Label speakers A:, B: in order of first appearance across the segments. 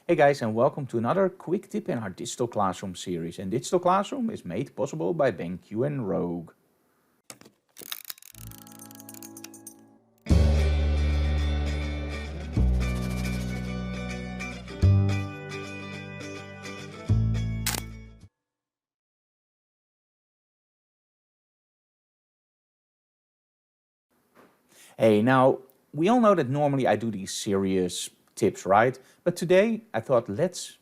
A: Hey guys, and welcome to another quick tip in our Digital Classroom series. And Digital Classroom is made possible by BenQ and Rogue. Hey, now, we all know that normally I do these serious tips, right? But today I thought let's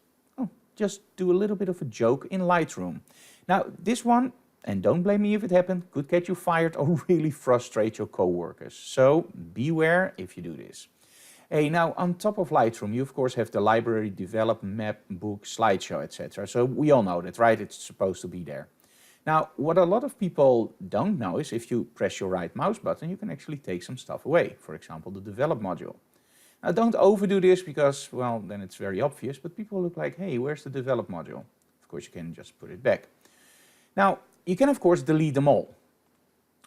A: just do a little bit of a joke in Lightroom. Now, this one, and don't blame me if it happened, could get you fired or really frustrate your coworkers. So beware if you do this. Hey, now on top of Lightroom, you of course have the library, develop, map, book, slideshow, etc. So we all know that, right? It's supposed to be there. Now, what a lot of people don't know is if you press your right mouse button, you can actually take some stuff away. For example, the develop module. Now, don't overdo this because, well, then it's very obvious, but people look like, hey, where's the develop module? Of course, you can just put it back. Now, you can of course delete them all.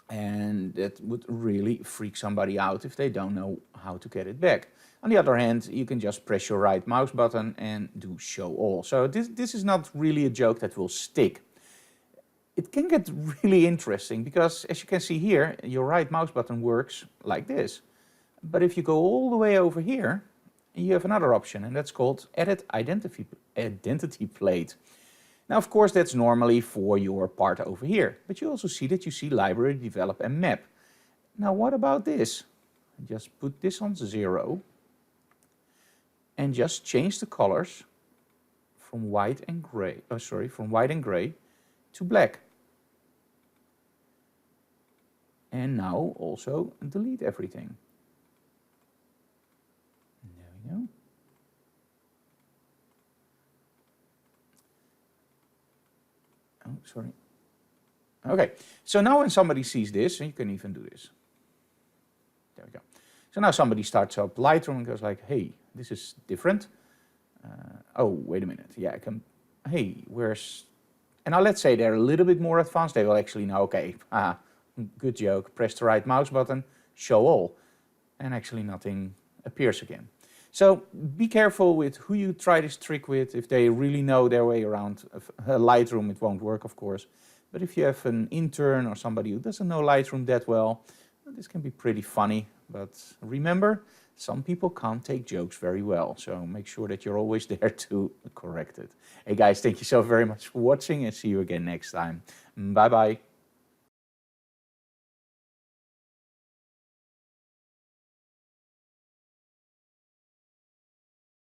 A: And that would really freak somebody out if they don't know how to get it back. On the other hand, you can just press your right mouse button and do show all. So this is not really a joke that will stick. It can get really interesting because, as you can see here, your right mouse button works like this. But if you go all the way over here, you have another option, and that's called Edit Identity Plate. Now, of course, that's normally for your part over here, but you also see that you see Library, Develop, and Map. Now, what about this? Just put this on 0 and just change the colors from white and gray, from white and gray to black. And now also delete everything. There we go. Oh, sorry. Okay, so now when somebody sees this, and you can even do this. There we go. So now somebody starts up Lightroom and goes like, hey, this is different. Oh, wait a minute. Yeah, I can, hey, where's, and now let's say they're a little bit more advanced. They will actually know, okay, good joke, press the right mouse button, show all. And actually nothing appears again. So be careful with who you try this trick with. If they really know their way around Lightroom, it won't work, of course. But if you have an intern or somebody who doesn't know Lightroom that well, this can be pretty funny. But remember, some people can't take jokes very well. So make sure that you're always there to correct it. Hey guys, thank you so very much for watching and see you again next time. Bye bye.